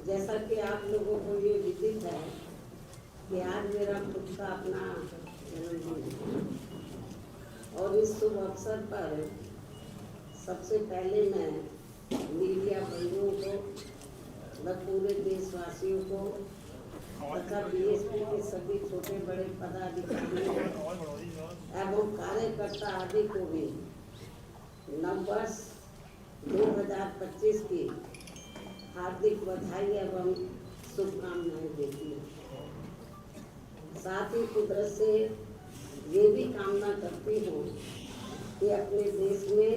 जैसा कि आप लोगों को ये विदित है कि आज मेरा खुद का अपना जन्मदिन है और इस शुभ अवसर पर सबसे पहले मैं मीडिया बंधुओं को व पूरे देशवासियों को तथा बीएसपी के सभी छोटे बड़े पदाधिकारियों एवं कार्यकर्ता आदि को भी नववर्ष 2025 की हार्दिक बधाई एवं शुभकामनाएं देती हूँ। साथ ही कुदरत से ये भी कामना करती हूँ कि अपने देश में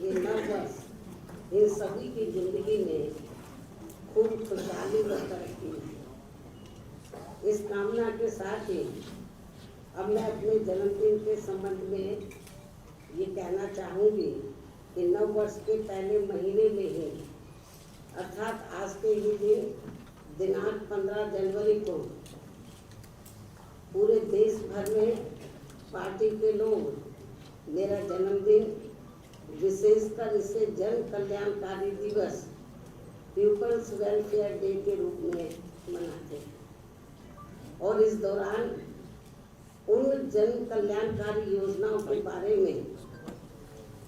ये नववर्ष इन सभी की जिंदगी में खूब खुशहाली व तरक्की है। इस कामना के साथ ही अब मैं अपने जन्मदिन के संबंध में ये कहना चाहूँगी कि नववर्ष के पहले महीने में ही अर्थात आज के ही दिन दिनांक 15 जनवरी को पूरे देश भर में पार्टी के लोग मेरा जन्मदिन विशेषकर इसे जन कल्याणकारी दिवस पीपल्स वेलफेयर डे के रूप में मनाते हैं और इस दौरान उन जन कल्याणकारी योजनाओं के बारे में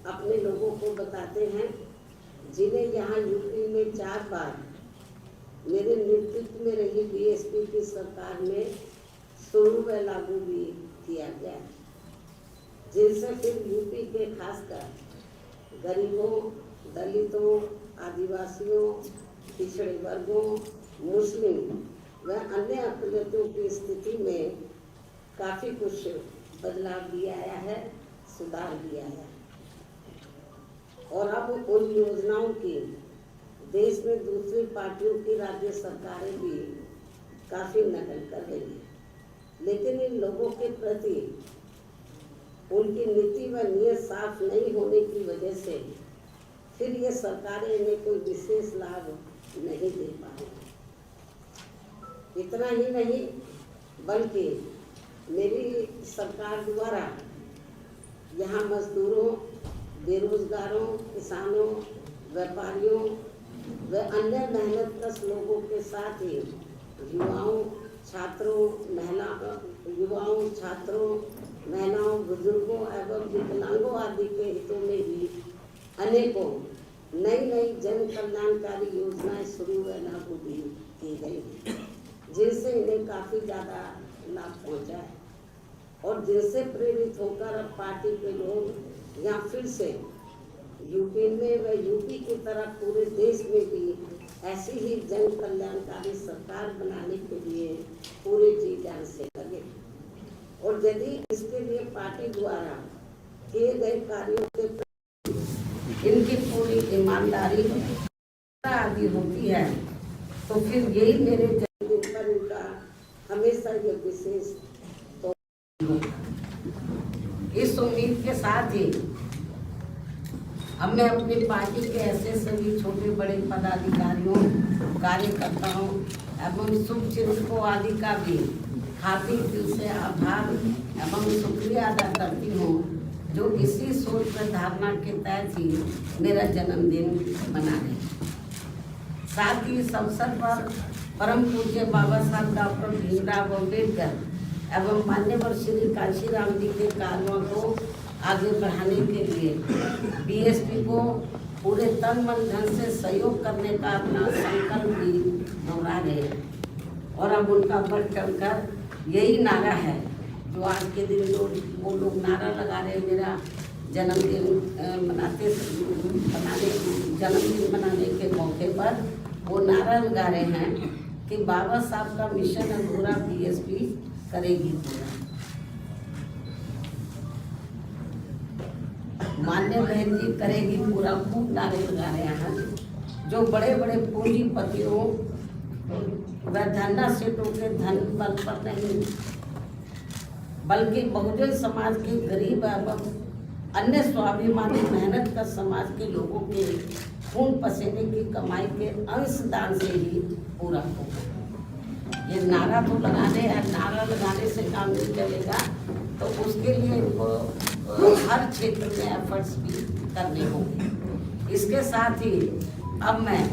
अपने लोगों को बताते हैं जिन्हें यहाँ यूपी में 4 बार मेरे नेतृत्व में रही बीएसपी की सरकार में शुरू व लागू भी किया गया, जिनसे फिर यूपी के खासकर गरीबों, दलितों, आदिवासियों, पिछड़े वर्गों, मुस्लिम व अन्य अकलियतों की स्थिति में काफ़ी कुछ बदलाव भी आया है, सुधार भी आया है और अब उन योजनाओं की देश में दूसरी पार्टियों की राज्य सरकारें भी काफ़ी नकल कर रही हैं, लेकिन इन लोगों के प्रति उनकी नीति व नीयत साफ नहीं होने की वजह से फिर ये सरकारें इन्हें कोई विशेष लाभ नहीं दे पाई। इतना ही नहीं बल्कि मेरी सरकार द्वारा यहाँ मजदूरों, बेरोजगारों, किसानों, व्यापारियों व अन्य मेहनतकश लोगों के साथ ही युवाओं, महिलाओं, बुजुर्गों एवं विकलांगों आदि के हितों में भी अनेकों नई जन कल्याणकारी योजनाएं शुरू व लागू भी की गई, जिनसे इन्हें काफ़ी ज़्यादा लाभ पहुंचा है और जिनसे प्रेरित होकर अब पार्टी के लोग यहाँ फिर से यूपी में व यूपी की तरह पूरे देश में भी ऐसी ही जन कल्याणकारी सरकार बनाने के लिए पूरे जी जान से लगे और यदि इसके लिए पार्टी द्वारा किए गए कार्यों के प्रति इनकी पूरी ईमानदारी आदि होती है तो फिर यही मेरे जन्मदिन पर इनका हमेशा ये विशेष तो इस उम्मीद के साथ ही अब मैं अपनी पार्टी के ऐसे सभी छोटे बड़े पदाधिकारियों, कार्यकर्ताओं एवं शुभचिंतकों आदि का भी हार्दिक दिल से आभार एवं शुक्रिया अदा करती हूँ जो इसी सोच व धारणा के तहत ही मेरा जन्मदिन मना रहे। साथ ही इस अवसर पर परम पूज्य बाबा साहब डॉक्टर भीमराव अम्बेडकर एवं मान्यवर श्री काशीराम जी के कार्यों को आगे बढ़ाने के लिए बीएसपी को पूरे तन मन धन से सहयोग करने का अपना संकल्प भी दोहरा रहे हैं और अब उनका बढ़ चढ़कर यही नारा है जो आज के दिन वो लोग नारा लगा रहे हैं मेरा जन्मदिन मनाने के मौके पर वो नारा लगा रहे हैं कि बाबा साहब का मिशन अधूरा बीएसपी करेगी पूरा। मान्य बहन जी करेगी पूरा, खूब नारे लगा रहे हैं जो बड़े बड़े पूंजीपतियों व धन्ना सेठों के धन बल पर नहीं बल्कि बहुजन समाज के गरीब एवं अन्य स्वाभिमानी मेहनत का समाज के लोगों के खून पसीने की कमाई के अंशदान से ही पूरा होगा। ये नारा तो लगाने हैं, नारा लगाने से काम नहीं चलेगा तो उसके लिए इनको हर क्षेत्र में एफर्ट्स भी करने होंगे। इसके साथ ही अब मैं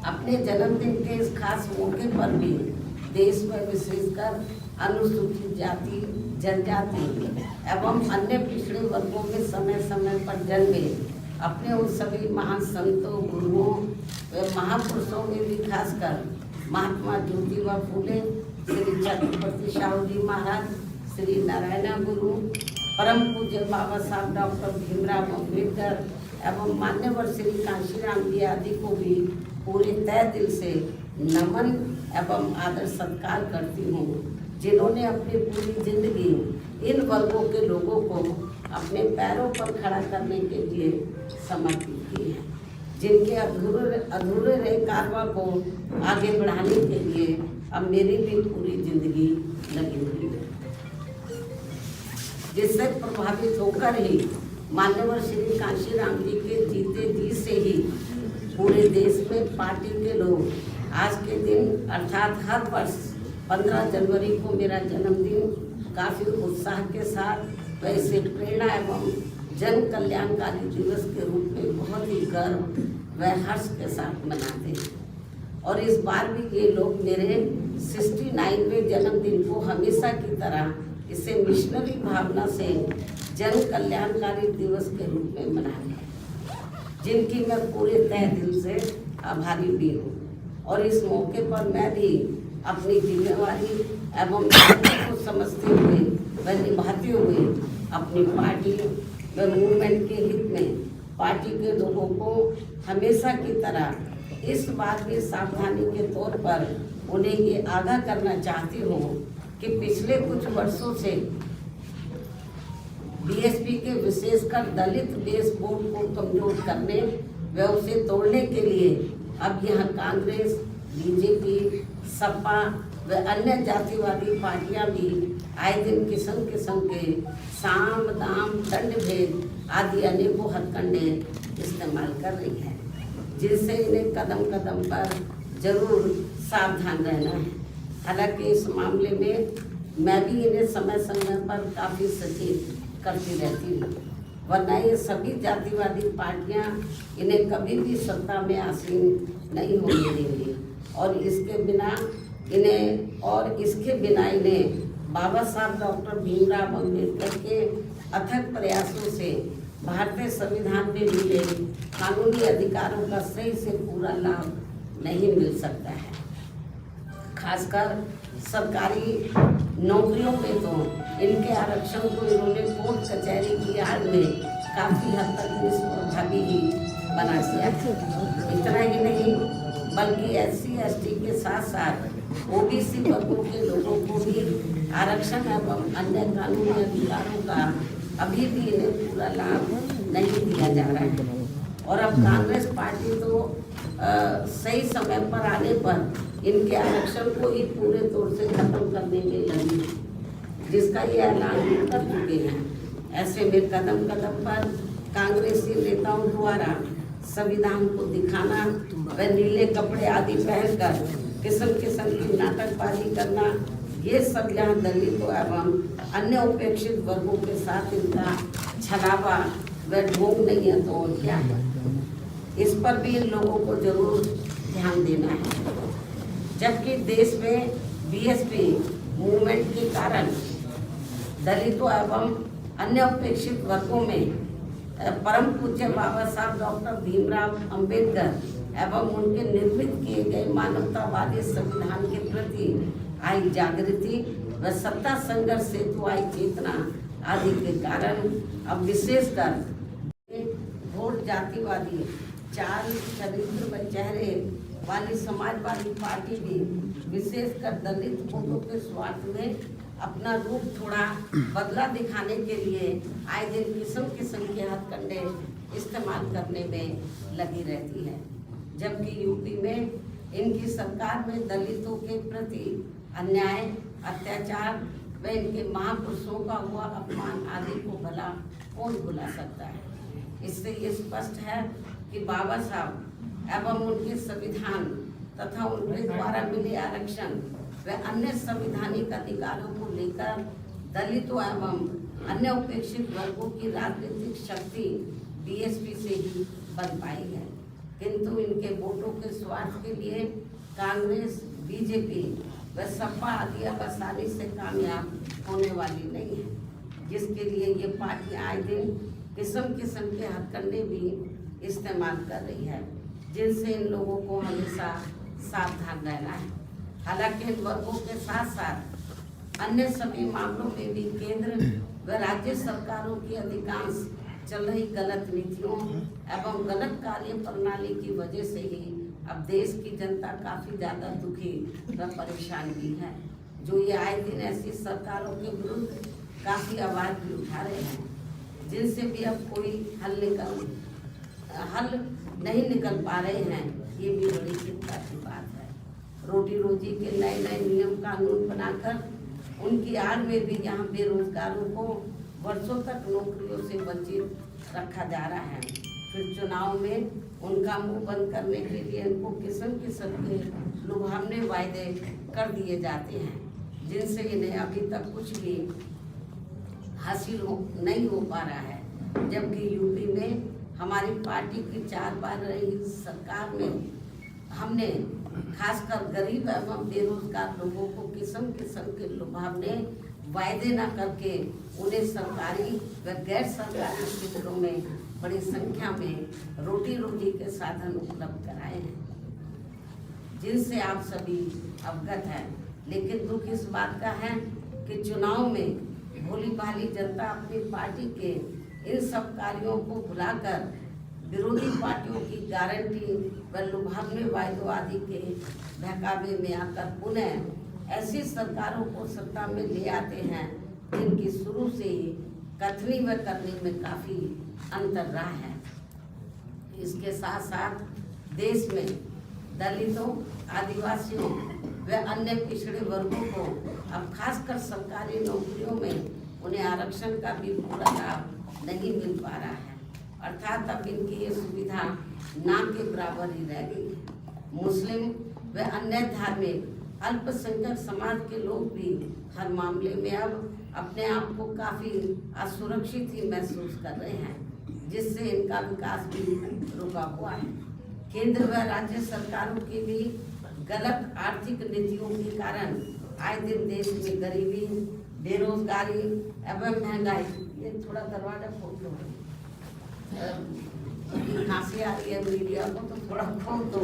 अपने जन्मदिन के इस खास मौके पर भी देश में विशेषकर अनुसूचित जाति, जनजाति एवं अन्य पिछड़े वर्गों में समय समय पर जन्मे अपने उन सभी महान संतों, गुरुओं व महापुरुषों में भी खासकर महात्मा ज्योतिबा फूले, श्री छत्रपति शाहू जी महाराज, श्री नारायण गुरु, परम पूज्य बाबा साहब डॉक्टर भीमराव अम्बेडकर एवं मान्यवर श्री कांशीराम जी आदि को भी पूरे तय दिल से नमन एवं आदर सत्कार करती हूँ, जिन्होंने अपनी पूरी जिंदगी इन वर्गों के लोगों को अपने पैरों पर खड़ा करने के लिए समर्पित की है, जिनके अधूरे रहे कारवां को आगे बढ़ाने के लिए अब मेरी भी पूरी जिंदगी लगी हुई है, जिससे प्रभावित होकर ही मान्यवर श्री कांशीराम जी के जीते जी से ही पूरे देश में पार्टी के लोग आज के दिन अर्थात हर वर्ष 15 जनवरी को मेरा जन्मदिन काफ़ी उत्साह के साथ वैसे प्रेरणा एवं जन कल्याणकारी दिवस के रूप में बहुत ही गर्व व हर्ष के साथ मनाते हैं। और इस बार भी ये लोग मेरे 69वें जन्मदिन को हमेशा की तरह इसे मिशनरी भावना से जन कल्याणकारी दिवस के रूप में मना रहे हैं, जिनकी मैं पूरे तहे दिल से आभारी भी हूँ। और इस मौके पर मैं भी अपनी जिम्मेवारी एवं को समझते हुए व निभाते हुए अपनी पार्टी व मूवमेंट के हित में पार्टी के लोगों को हमेशा की तरह इस बात की सावधानी के तौर पर उन्हें ये आगाह करना चाहती हूँ कि पिछले कुछ वर्षों से बीएसपी के विशेषकर दलित बेस बोर्ड को कमजोर करने व उसे तोड़ने के लिए अब यह कांग्रेस, बीजेपी, सपा व अन्य जातिवादी पार्टियां भी आए दिन किस्म किस्म के साम, दाम, दंड भेद आदि अनेकों हथकंडे इस्तेमाल कर रही है, जिनसे इन्हें कदम कदम पर जरूर सावधान रहना है। हालांकि इस मामले में मैं भी इन्हें समय समय पर काफ़ी सचेत करती रहती हूँ, वरना ये सभी जातिवादी पार्टियां इन्हें कभी भी सत्ता में आसीन नहीं होने देंगी और इसके बिना इन्हें बाबा साहब डॉक्टर भीमराव अम्बेडकर के अथक प्रयासों से भारतीय संविधान में मिले कानूनी अधिकारों का सही से पूरा लाभ नहीं मिल सकता है। खासकर सरकारी नौकरियों में तो इनके आरक्षण को इन्होंने कोर्ट कचहरी की आड़ में काफ़ी हद तक निष्प्रभावी ही बना दिया। इतना ही नहीं बल्कि SC/ST के साथ साथ OBC वर्गों के लोगों को भी आरक्षण एवं अन्य कानूनी अधिकारों का अभी भी इन्हें पूरा लाभ नहीं दिया जा रहा है। और अब कांग्रेस पार्टी तो सही समय पर आने पर इनके आरक्षण को ही पूरे तौर से खत्म करने में लगी, जिसका ये ऐलान भी कर चुके हैं। ऐसे में कदम कदम पर कांग्रेसी नेताओं द्वारा संविधान को दिखाना व नीले कपड़े आदि पहनकर किस्म किस्म की नाटकबाजी करना, ये सब यहाँ दलितों एवं अन्य उपेक्षित वर्गों के साथ इनका छलावा व ढोंग नहीं है तो और क्या है। इस पर भी इन लोगों को जरूर ध्यान देना है। जबकि देश में बीएसपी मूवमेंट के कारण दलितों एवं अन्य उपेक्षित वर्गों में परम पूज्य बाबा साहब डॉक्टर भीमराव अम्बेडकर एवं उनके निर्मित किए गए मानवतावादी संविधान के प्रति आई जागृति व सत्ता संघर्ष हेतु आई चेतना आदि के कारण अब विशेषकर वोट जातिवादी चाल, चरित्र व चेहरे वाली समाजवादी पार्टी भी विशेषकर दलित वोटों के स्वार्थ में अपना रूप थोड़ा बदला दिखाने के लिए आए दिन किस्म किस्म के हथकंडे इस्तेमाल करने में लगी रहती है। जबकि यूपी में इनकी सरकार में दलितों के प्रति अन्याय, अत्याचार व इनके महापुरुषों का हुआ अपमान आदि को भला कौन भुला सकता है। इससे ये स्पष्ट है कि बाबा साहब एवं उनके संविधान तथा उनके द्वारा मिले आरक्षण व अन्य संवैधानिक अधिकारों को लेकर दलितों एवं अन्य उपेक्षित वर्गों की राजनीतिक शक्ति बीएसपी से ही बन पाई है। किंतु इनके वोटों के स्वार्थ के लिए कांग्रेस, बीजेपी व सपा आदि अब आसानी से कामयाब होने वाली नहीं है, जिसके लिए ये पार्टी आए दिन किस्म किस्म के हथकंडे भी इस्तेमाल कर रही है, जिनसे इन लोगों को हमेशा सावधान रहना है। हालांकि इन वर्गों के साथ साथ अन्य सभी मामलों में भी केंद्र व राज्य सरकारों की अधिकांश चल रही गलत नीतियों एवं गलत कार्य प्रणाली की वजह से ही अब देश की जनता काफी ज्यादा दुखी व परेशान भी है, जो ये आए दिन ऐसी सरकारों के विरुद्ध काफी आवाज भी उठा रहे हैं, जिनसे भी अब कोई हल नहीं निकल पा रहे हैं। ये भी बड़ी चिंता की बात है। रोटी रोजी के नए नए नियम कानून बनाकर उनकी आड़ में भी यहाँ बेरोजगारों को वर्षों तक नौकरियों से वंचित रखा जा रहा है। फिर चुनाव में उनका मुंह बंद करने के लिए इनको किस्म किस्म के लुभावने वायदे कर दिए जाते हैं, जिनसे इन्हें अभी तक कुछ भी हासिल नहीं हो पा रहा है। जबकि यूपी में हमारी पार्टी की 4 बार रही सरकार में हमने खासकर गरीब एवं बेरोजगार लोगों को किस्म किस्म के लुभावने वायदे न करके उन्हें सरकारी व गैर सरकारी क्षेत्रों में बड़ी संख्या में रोटी रोटी के साधन उपलब्ध कराए हैं, जिनसे आप सभी अवगत हैं। लेकिन दुख इस बात का है कि चुनाव में भोली भाली जनता अपनी पार्टी के इन सब कार्यों को भुलाकर विरोधी पार्टियों की गारंटी व लुभावने वायदों आदि के बहकावे में आकर पुनः ऐसी सरकारों को सत्ता में ले आते हैं, जिनकी शुरू से ही कथनी व करनी में काफी अंतर रहा है। इसके साथ साथ देश में दलितों, आदिवासियों व अन्य पिछड़े वर्गों को अब खासकर सरकारी नौकरियों में उन्हें आरक्षण का भी पूरा लाभ नहीं मिल पा रहा है, अर्थात अब इनकी ये सुविधा ना के बराबर ही रह गई है। मुस्लिम व अन्य धार्मिक अल्पसंख्यक समाज के लोग भी हर मामले में अब अपने आप को काफी असुरक्षित ही महसूस कर रहे हैं, जिससे इनका विकास भी रुका हुआ है। केंद्र व राज्य सरकारों की भी गलत आर्थिक नीतियों के कारण आए दिन देश में गरीबी, बेरोजगारी एवं महंगाई, ये थोड़ा दरवाजा खोल दो, खांसी आ रही है मीडिया को तो थोड़ा खोल दो।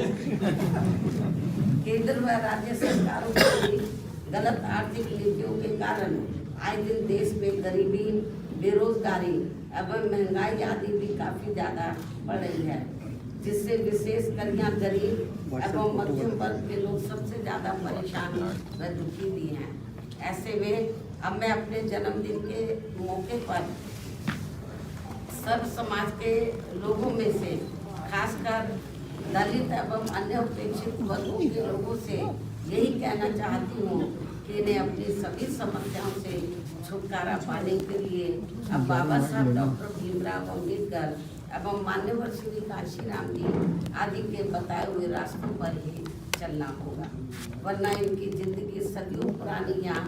केंद्र व राज्य सरकारों की गलत आर्थिक नीतियों के कारण आए दिन देश में गरीबी, बेरोजगारी एवं महंगाई आदि भी काफी ज्यादा बढ़ रही है, जिससे विशेषकर यहाँ गरीब एवं मध्यम वर्ग के लोग सबसे ज्यादा परेशान व दुखी भी हैं। ऐसे में अब मैं अपने जन्मदिन के मौके पर सर्व समाज के लोगों में से खासकर दलित एवं अन्य उपेक्षित वर्गों के लोगों से यही कहना चाहती हूँ कि इन्हें अपनी सभी समस्याओं से छुटकारा पाने के लिए अब बाबा साहब डॉक्टर भीमराव अम्बेडकर एवं मान्यवर श्री काशीराम जी आदि के बताए हुए रास्तों पर ही चलना होगा, वरना इनकी जिंदगी सदियों पुरानी या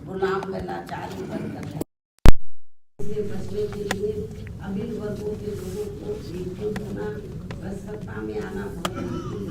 गुलाम व लाचारी बनकर है। इससे बचने के लिए अमीर वर्गों के लोगों को एकजुट होना व सत्ता में आना बहुत जरूरी है।